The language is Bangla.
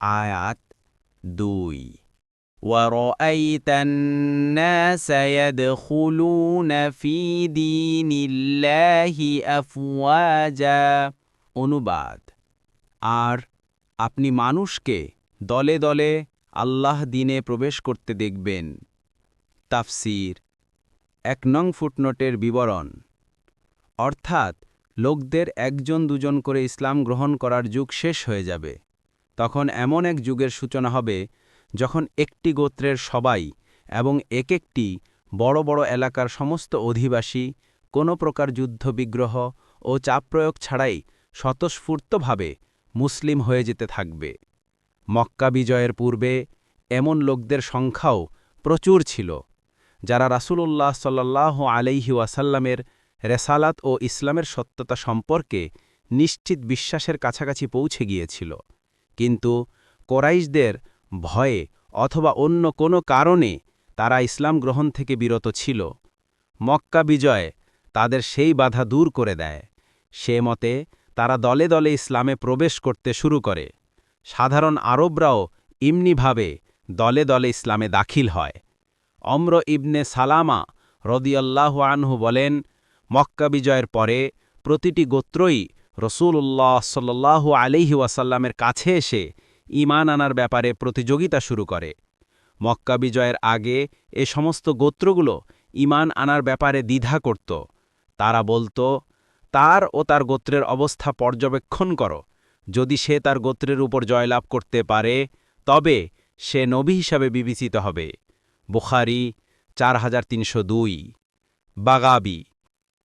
আয়াত 2 وَرَأَيْتَ النَّاسَ يَدْخُلُونَ فِي دِينِ اللَّهِ أَفْوَاجًا অনুবাদ আর আপনি মানুষকে দলে দলে আল্লাহ দ্বীনে প্রবেশ করতে দেখবেন। তাফসীর 1 নং ফুটনোটের বিবরণ অর্থাৎ লোকদের একজন দুজন করে ইসলাম গ্রহণ করার যুগ শেষ হয়ে যাবে। তখন এমন এক যুগের সূচনা হবে যখন একটি গোত্রের সবাই এবং একটি বড় বড় এলাকার সমস্ত অধিবাসী কোনো প্রকার যুদ্ধবিগ্রহ ও চাপ প্রয়োগ ছাড়াই স্বতঃস্ফূর্তভাবে মুসলিম হয়ে যেতে থাকবে। মক্কা বিজয়ের পূর্বে এমন লোকদের সংখ্যাও প্রচুর ছিল, যারা রাসূলুল্লাহ সাল্লাল্লাহু আলাইহি ওয়াসাল্লামের রেসালাত ও ইসলামের সত্যতা সম্পর্কে নিশ্চিত বিশ্বাসের কাছাকাছি পৌঁছে গিয়েছিল, কিন্তু কোরাইশদের ভয়ে অথবা অন্য কোনো কারণে তারা ইসলাম গ্রহণ থেকে বিরত ছিল। মক্কা বিজয় তাদের সেই বাধা দূর করে দেয়। সে মতে তারা দলে দলে ইসলামে প্রবেশ করতে শুরু করে। সাধারণ আরবরাও ইমনিভাবে দলে দলে ইসলামে দাখিল হয়। অমর ইবনে সালামা রাদিয়াল্লাহু আনহু বলেন, মক্কা বিজয়ের পরে প্রতিটি গোত্রই রাসূলুল্লাহ সাল্লাল্লাহু আলাইহি ওয়াসাল্লামের কাছে এসে ঈমান আনার ব্যাপারে প্রতিযোগিতা শুরু করে। মক্কা বিজয়ের আগে এ সমস্ত গোত্রগুলো ঈমান আনার ব্যাপারে দ্বিধা করত। তারা বলত, তার ও তার গোত্রের অবস্থা পর্যবেক্ষণ করো, যদি সে তার গোত্রের উপর জয়লাভ করতে পারে তবে সে নবী হিসাবে বিবেচিত হবে। বুখারী 4302। বাগাবী